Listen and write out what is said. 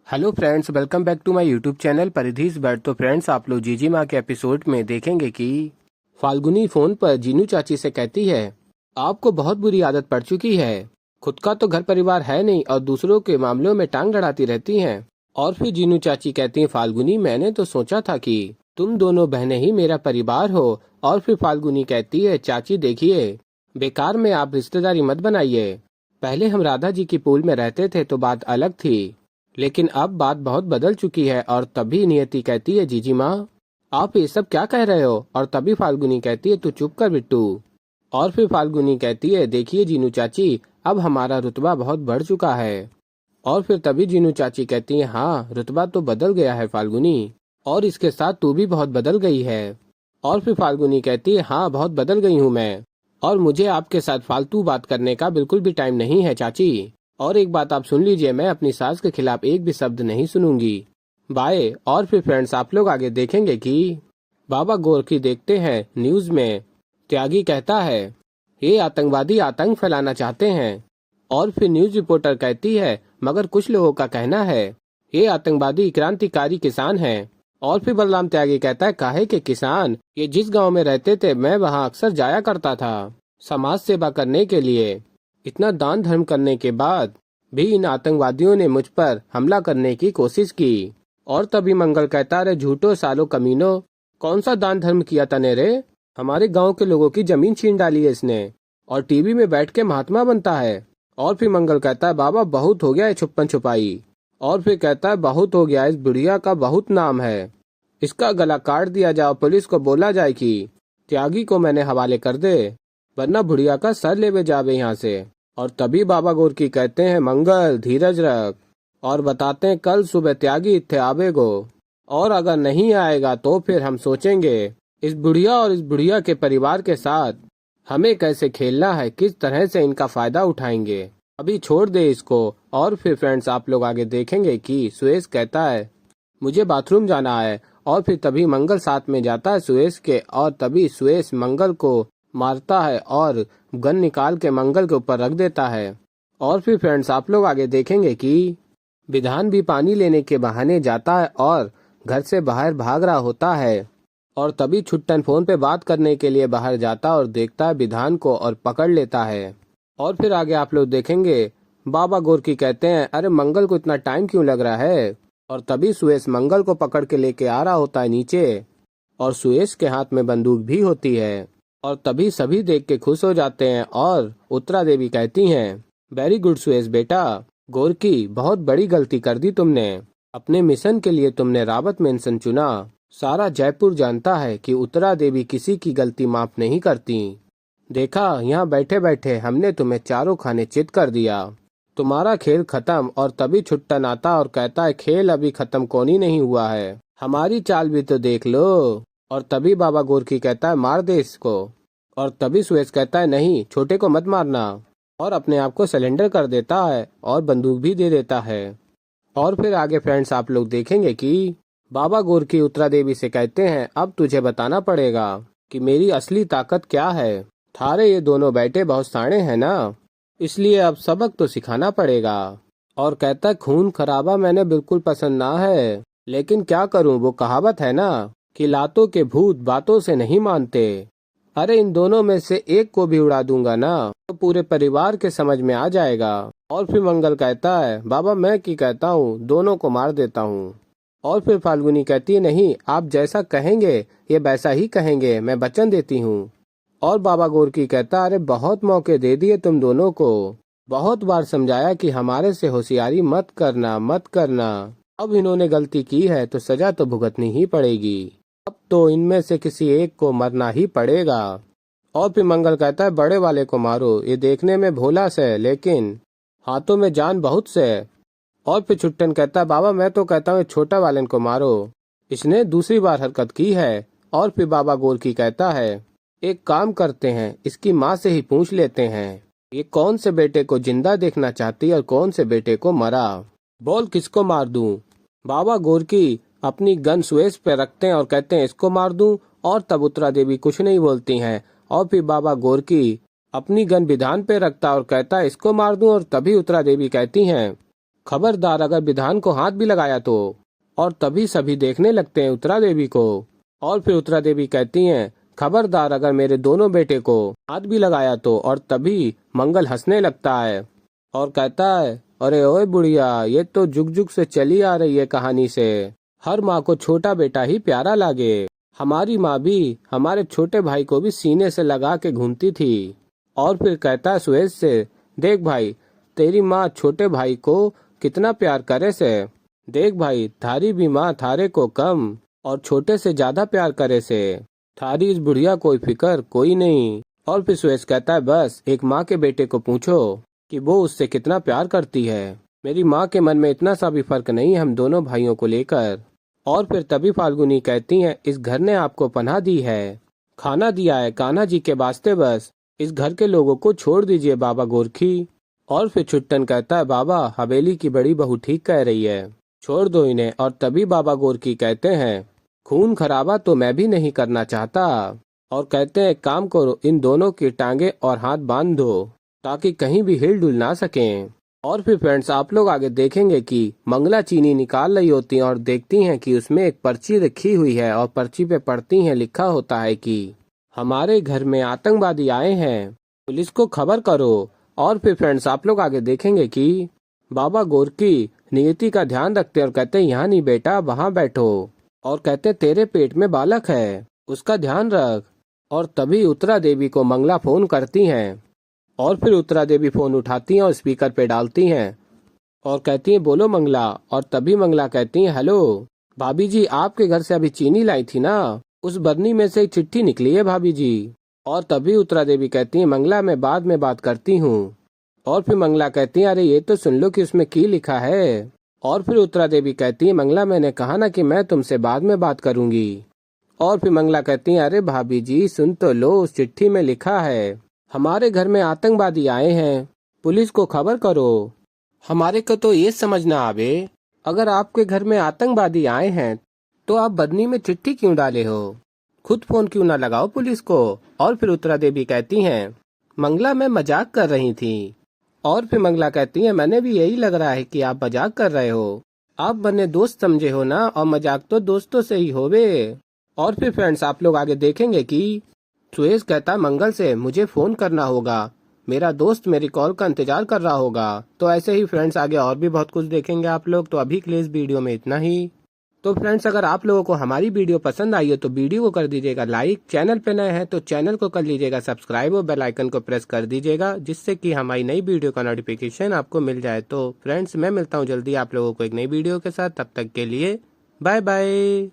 Hello friends, welcome back to my YouTube channel परिधीज बर्ड। तो फ्रेंड्स, आप लोग जीजी माँ के एपिसोड में देखेंगे कि फाल्गुनी फोन पर जीनू चाची से कहती है, आपको बहुत बुरी आदत पड़ चुकी है। खुद का तो घर परिवार है नहीं और दूसरों के मामलों में टांग अड़ाती रहती हैं। और फिर जीनू चाची कहती हैं, फाल्गुनी मैंने तो सोचा था कि तुम दोनों बहनें ही मेरा परिवार हो। और फिर फाल्गुनी कहती है, चाची देखिए, बेकार में आप रिश्तेदारी मत बनाइए। पहले हम राधा जी की पूल में रहते थे तो बात अलग थी, लेकिन अब बात बहुत बदल चुकी है। और तभी नियति कहती है, जीजी माँ आप ये सब क्या कह रहे हो। और तभी फाल्गुनी कहती है, तू चुप कर बिट्टू। और फिर फाल्गुनी कहती है, देखिए जीनू चाची, अब हमारा रुतबा बहुत बढ़ चुका है। और फिर तभी जीनू चाची कहती है, हाँ रुतबा तो बदल गया है फाल्गुनी, और इसके साथ तू भी बहुत बदल गई है। और फिर फाल्गुनी कहती है, हाँ बहुत बदल गई हूँ मैं, और मुझे आपके साथ फालतू बात करने का बिल्कुल भी टाइम नहीं है चाची। और एक बात आप सुन लीजिए, मैं अपनी सास के खिलाफ एक भी शब्द नहीं सुनूंगी। बाय। और फिर फ्रेंड्स, आप लोग आगे देखेंगे कि बाबा गोरखी देखते हैं न्यूज में त्यागी कहता है, ये आतंकवादी आतंक फैलाना चाहते हैं। और फिर न्यूज रिपोर्टर कहती है, मगर कुछ लोगों का कहना है ये आतंकवादी क्रांतिकारी किसान हैं। और फिर बलराम त्यागी कहता है, काहे के किसान, ये जिस गांव में रहते थे मैं वहां अक्सर जाया करता था समाज सेवा करने के लिए। इतना दान धर्म करने के बाद भी इन आतंकवादियों ने मुझ पर हमला करने की कोशिश की। और तभी मंगल कहता, रे झूठो सालो कमीनो, कौन सा दान धर्म किया तने रे, हमारे गांव के लोगों की जमीन छीन डाली है इसने, और टीवी में बैठ के महात्मा बनता है। और फिर मंगल कहता है, बाबा बहुत हो गया है छुपन छुपाई। और फिर कहता है, बहुत हो गया, इस बुढ़िया का बहुत नाम है, इसका गला काट दिया जाए, पुलिस को बोला जाए कि त्यागी को मैंने हवाले कर दे, वरना बुढ़िया का सर लेवे जावे यहाँ से। और तभी बाबा गोरकी कहते हैं, मंगल धीरज रख, और बताते हैं कल सुबह त्यागी इत्थे आवेगो, और अगर नहीं आएगा तो फिर हम सोचेंगे इस बुढ़िया और इस बुढ़िया के परिवार के साथ हमें कैसे खेलना है, किस तरह से इनका फायदा उठाएंगे, अभी छोड़ दे इसको। और फिर फ्रेंड्स, आप लोग आगे देखेंगे कि सुरेश कहता है, मुझे बाथरूम जाना है। और फिर तभी मंगल साथ में जाता है सुरेश के, और तभी सुरेश मंगल को मारता है और गन निकाल के मंगल के ऊपर रख देता है। और फिर फ्रेंड्स, आप लोग आगे देखेंगे कि विधान भी पानी लेने के बहाने जाता है और घर से बाहर भाग रहा होता है। और तभी छुट्टन फोन पे बात करने के लिए बाहर जाता और देखता है विधान को और पकड़ लेता है। और फिर आगे आप लोग देखेंगे बाबा गोरकी कहते हैं, अरे मंगल को इतना टाइम क्यों लग रहा है। और तभी सुरेश मंगल को पकड़ के लेके आ रहा होता है नीचे, और सुरेश के हाथ में बंदूक भी होती है। और तभी सभी देख के खुश हो जाते हैं, और उत्तरा देवी कहती हैं, वेरी गुड सुरेश बेटा, गोरकी बहुत बड़ी गलती कर दी तुमने, अपने मिशन के लिए तुमने रावत मेंशन चुना। सारा जयपुर जानता है कि उत्तरा देवी किसी की गलती माफ नहीं करती। देखा, यहाँ बैठे बैठे हमने तुम्हें चारों खाने चित कर दिया, तुम्हारा खेल खत्म। और तभी छुट्टन आता और कहता है, खेल अभी खत्म कौन ही नहीं हुआ है, हमारी चाल भी तो देख लो। और तभी बाबा गोरकी कहता है, मार दे इसको। और तभी सुरेश कहता है, नहीं छोटे को मत मारना, और अपने आप को सरेंडर कर देता है और बंदूक भी दे देता है। और फिर आगे फ्रेंड्स, आप लोग देखेंगे कि बाबा गोरकी उत्तरा देवी से कहते हैं, अब तुझे बताना पड़ेगा कि मेरी असली ताकत क्या है। थारे ये दोनों बेटे बहुत साणे हैं ना, इसलिए अब सबक तो सिखाना पड़ेगा। और कहता है, खून खराबा मैंने बिल्कुल पसंद ना है, लेकिन क्या करूं, वो कहावत है ना कि लातों के भूत बातों से नहीं मानते। अरे इन दोनों में से एक को भी उड़ा दूंगा ना तो पूरे परिवार के समझ में आ जाएगा। और फिर मंगल कहता है, बाबा मैं की कहता हूँ, दोनों को मार देता हूँ। और फिर फाल्गुनी कहती है, नहीं आप जैसा कहेंगे ये वैसा ही कहेंगे, मैं वचन देती हूँ। और बाबा गोरकी कहता, अरे बहुत मौके दे दिए तुम दोनों को, बहुत बार समझाया कि हमारे से होशियारी मत करना मत करना, अब इन्होंने गलती की है तो सजा तो भुगतनी ही पड़ेगी, अब तो इनमें से किसी एक को मरना ही पड़ेगा। और फिर मंगल कहता है, बड़े वाले को मारो, ये देखने में भोला से लेकिन हाथों में जान बहुत से। और फिर छुट्टन कहता है, बाबा मैं तो कहता हूँ छोटा वाले को मारो, इसने दूसरी बार हरकत की है। और फिर बाबा गोरकी कहता है, एक काम करते हैं, इसकी माँ से ही पूछ लेते हैं ये कौन से बेटे को जिंदा देखना चाहती है और कौन से बेटे को मरा, बोल किसको मार दूं। बाबा गोरकी अपनी गन सुरेश पे रखते हैं और कहते हैं, इसको मार दूं। और तब उत्तरा देवी कुछ नहीं बोलती हैं। और फिर बाबा गोरकी अपनी गन विधान पे रखता और कहता है, इसको मार दूं। और तभी उत्तरा देवी कहती हैं, खबरदार अगर विधान को हाथ भी लगाया तो। और तभी सभी देखने लगते हैं उत्तरा देवी को। और फिर उत्तरा देवी कहती हैं, खबरदार अगर मेरे दोनों बेटे को हाथ भी लगाया तो। और तभी मंगल हंसने लगता है और कहता है, अरे ओए बुढ़िया, ये तो जुग जुग से चली आ रही है कहानी से। हर माँ को छोटा बेटा ही प्यारा लागे। हमारी माँ भी हमारे छोटे भाई को भी सीने से लगा के घूमती थी। और फिर कहता है सुहेज से, देख भाई, तेरी माँ छोटे भाई को कितना प्यार करे से। देख भाई, थारी भी माँ थारे को कम और छोटे से ज्यादा प्यार करे से। थारी इस बुढ़िया कोई फिकर कोई नहीं। और फिर सुहेज कहता है, बस एक माँ के बेटे को पूछो कि वो उससे कितना प्यार करती है। मेरी माँ के मन में इतना सा भी फर्क नहीं है हम दोनों भाइयों को लेकर। और फिर तभी फाल्गुनी कहती है, इस घर ने आपको पनाह दी है, खाना दिया है कान्हा जी के वास्ते, बस इस घर के लोगों को छोड़ दीजिए बाबा गोरखी। और फिर छुट्टन कहता है, बाबा हवेली की बड़ी बहू ठीक कह रही है, छोड़ दो इन्हें। और तभी बाबा गोरखी कहते हैं, खून खराबा तो मैं भी नहीं करना चाहता। और कहते हैं, काम करो, इन दोनों की टांगे और हाथ बांध दो ताकि कहीं भी हिल डुल ना सकें। और फिर फ्रेंड्स आप लोग आगे देखेंगे कि मंगला चीनी निकाल रही होती हैं और देखती हैं कि उसमें एक पर्ची रखी हुई है और पर्ची पे पढ़ती हैं, लिखा होता है कि हमारे घर में आतंकवादी आए हैं, पुलिस को खबर करो। और फिर फ्रेंड्स आप लोग आगे देखेंगे कि बाबा गोरकी नियति का ध्यान रखते हैं और कहते हैं, यहाँ नहीं बेटा, वहाँ बैठो। और कहते हैं, तेरे पेट में बालक है, उसका ध्यान रख। और तभी उत्तरा देवी को मंगला फोन करती हैं। और फिर उत्तरा देवी फोन उठाती हैं और स्पीकर पे डालती हैं और कहती हैं, बोलो मंगला। और तभी मंगला कहती हैं, हेलो भाभी जी, आपके घर से अभी चीनी लाई थी ना, उस बरनी में से एक चिट्ठी निकली है भाभी जी। और तभी उत्तरा देवी कहती है, मंगला मैं बाद में बात करती हूँ। और फिर मंगला कहती है, अरे ये तो सुन लो कि उसमें की लिखा है। और फिर उत्तरा देवी कहती है, मंगला मैंने कहा ना कि मैं तुमसे बाद में बात करूंगी। और फिर मंगला कहती है, अरे भाभी जी सुन तो लो, उस चिट्ठी में लिखा है हमारे घर में आतंकवादी आए हैं, पुलिस को खबर करो। हमारे को तो ये समझना आवे, अगर आपके घर में आतंकवादी आए हैं तो आप बदनी में चिट्ठी क्यों डाले हो, खुद फोन क्यों ना लगाओ पुलिस को। और फिर उत्तरा देवी कहती हैं, मंगला मैं मजाक कर रही थी। और फिर मंगला कहती है, मैंने भी यही लग रहा है कि आप मजाक कर रहे हो, आप बने दोस्त समझे हो ना, और मजाक तो दोस्तों से ही होवे। और फिर फ्रेंड्स आप लोग आगे देखेंगे कि सुहेज कहता मंगल से, मुझे फोन करना होगा, मेरा दोस्त मेरी कॉल का इंतजार कर रहा होगा। तो ऐसे ही फ्रेंड्स आगे और भी बहुत कुछ देखेंगे आप लोग। तो अभी के लिए इस वीडियो में इतना ही। तो फ्रेंड्स अगर आप लोगों को हमारी वीडियो पसंद आई हो तो वीडियो को कर दीजिएगा लाइक, चैनल पे नए हैं तो चैनल को कर लीजिएगा सब्सक्राइब और बेल आइकन को प्रेस कर दीजिएगा, जिससे कि हमारी नई वीडियो का नोटिफिकेशन आपको मिल जाए। तो फ्रेंड्स मैं मिलता हूँ जल्दी आप लोगों को एक नई वीडियो के साथ, तब तक के लिए बाय बाय।